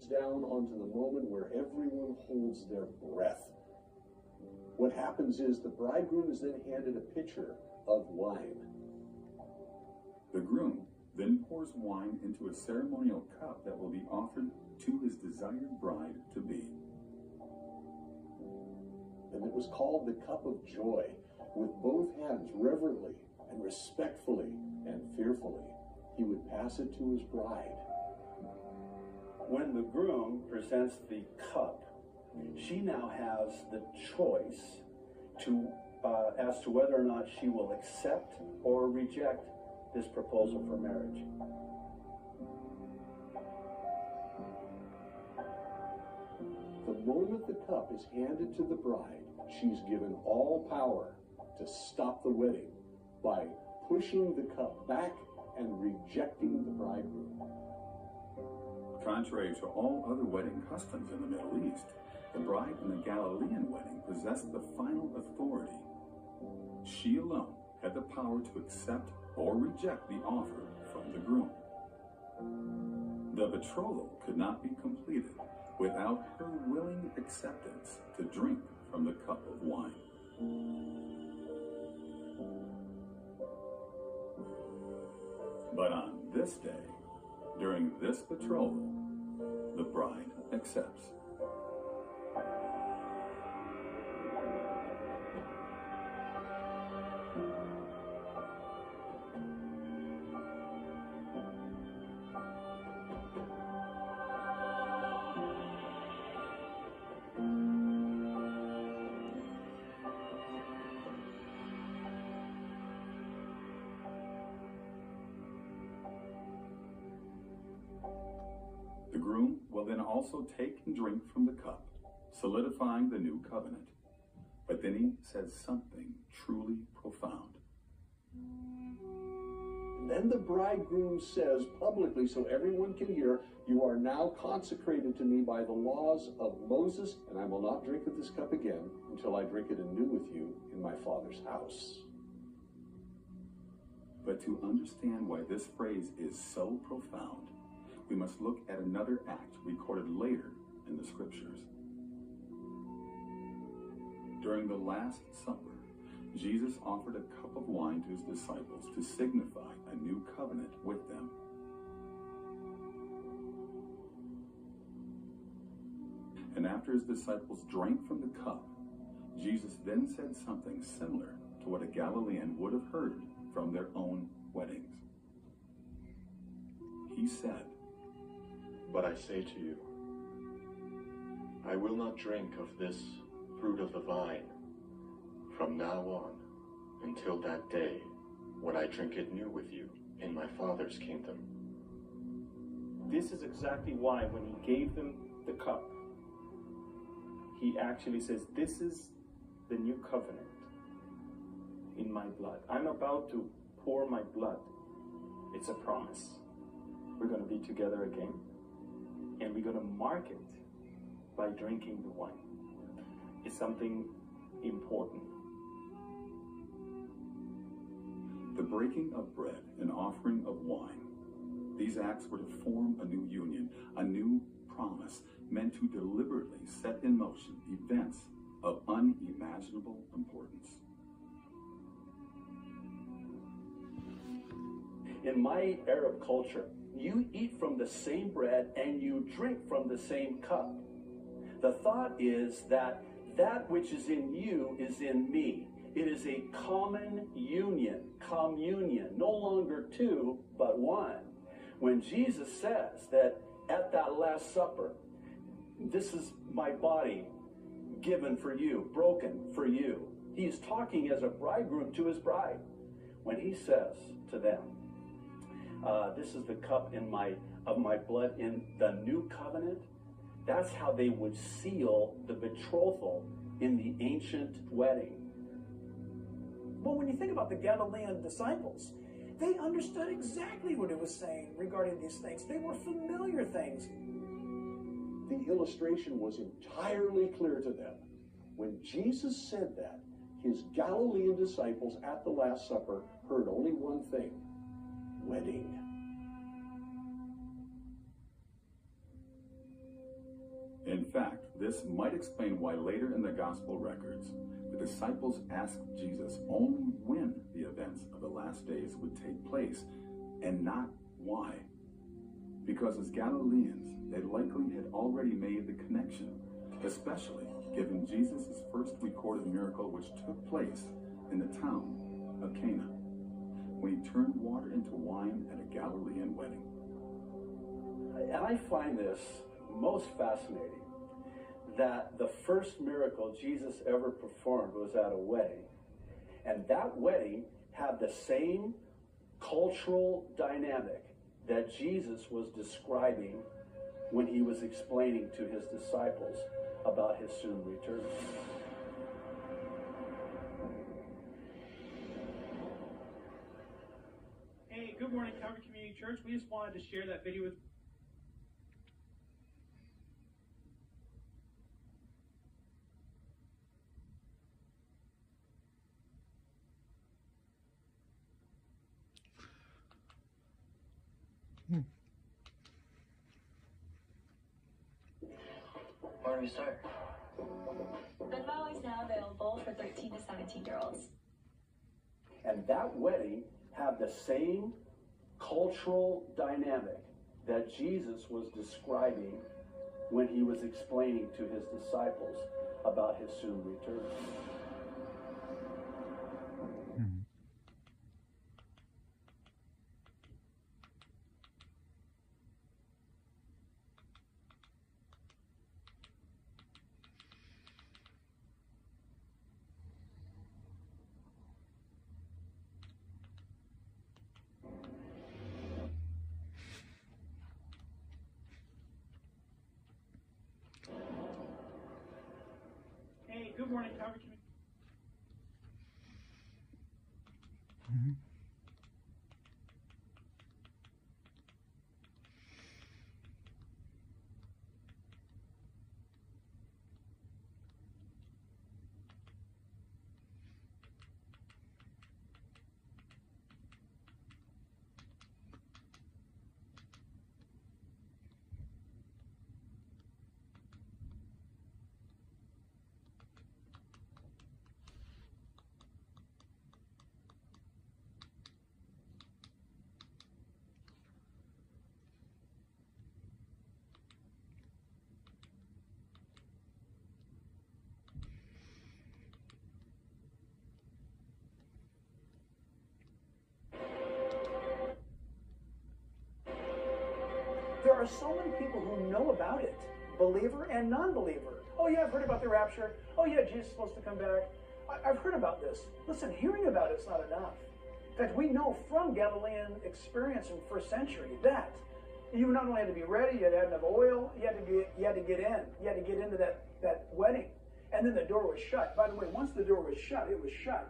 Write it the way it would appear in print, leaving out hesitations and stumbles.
down onto the moment where everyone holds their breath. What happens is the bridegroom is then handed a pitcher of wine. The groom then pours wine into a ceremonial cup that will be offered to his desired bride-to-be. And it was called the cup of joy. With both hands, reverently and respectfully and fearfully, he would pass it to his bride. When the groom presents the cup, she now has the choice to as to whether or not she will accept or reject this proposal for marriage. The moment the cup is handed to the bride, she's given all power to stop the wedding by pushing the cup back and rejecting the bridegroom. Contrary to all other wedding customs in the Middle East, the bride in the Galilean wedding possessed the final authority. She alone had the power to accept or reject the offer from the groom. The betrothal could not be completed without her willing acceptance to drink from the cup of wine. But on this day, during this betrothal, the bride accepts. The groom will then also take and drink from the cup, solidifying the new covenant. But then he says something truly profound. And then the bridegroom says publicly, so everyone can hear, "You are now consecrated to me by the laws of Moses, and I will not drink of this cup again until I drink it anew with you in my Father's house." But to understand why this phrase is so profound, we must look at another act recorded later in the scriptures. During the Last Supper, Jesus offered a cup of wine to his disciples to signify a new covenant with them. And after his disciples drank from the cup, Jesus then said something similar to what a Galilean would have heard from their own weddings. He said, "But I say to you, I will not drink of this fruit of the vine from now on until that day when I drink it new with you in my Father's kingdom." This is exactly why when he gave them the cup, he actually says, "This is the new covenant in my blood. I'm about to pour my blood." It's a promise. We're going to be together again, and we're going to mark it by drinking the wine. It's something important. The breaking of bread and offering of wine, these acts were to form a new union, a new promise, meant to deliberately set in motion events of unimaginable importance. In my Arab culture, you eat from the same bread and you drink from the same cup. The thought is that that which is in you is in me. It is a common union, communion, no longer two, but one. When Jesus says that at that Last Supper, "This is my body given for you, broken for you," he's talking as a bridegroom to his bride. When he says to them, "This is the cup of my blood in the new covenant," that's how they would seal the betrothal in the ancient wedding. But when you think about the Galilean disciples, they understood exactly what it was saying regarding these things. They were familiar things. The illustration was entirely clear to them. When Jesus said that, his Galilean disciples at the Last Supper heard only one thing: wedding. fact, this might explain why later in the gospel records, the disciples asked Jesus only when the events of the last days would take place, and not why. Because as Galileans, they likely had already made the connection, especially given Jesus' first recorded miracle, which took place in the town of Cana, when he turned water into wine at a Galilean wedding. And I find this most fascinating, that the first miracle Jesus ever performed was at a wedding. And that wedding had the same cultural dynamic that Jesus was describing when he was explaining to his disciples about his soon return. Hey, good morning, Calvary Community Church. We just wanted to share that video with Where do we start? Venmo is now available for 13 to 17-year-olds. And that wedding had the same cultural dynamic that Jesus was describing when he was explaining to his disciples about his soon return. Hey, good morning, Calvary Community. There are so many people who know about it, believer and non-believer. Oh yeah, I've heard about the rapture. Oh yeah, Jesus is supposed to come back. I've heard about this. Listen, hearing about it's not enough. In fact, we know from Galilean experience in the first century that you not only had to be ready, you had to have enough oil, you had to get in. You had to get into that wedding. And then the door was shut. By the way, once the door was shut, it was shut.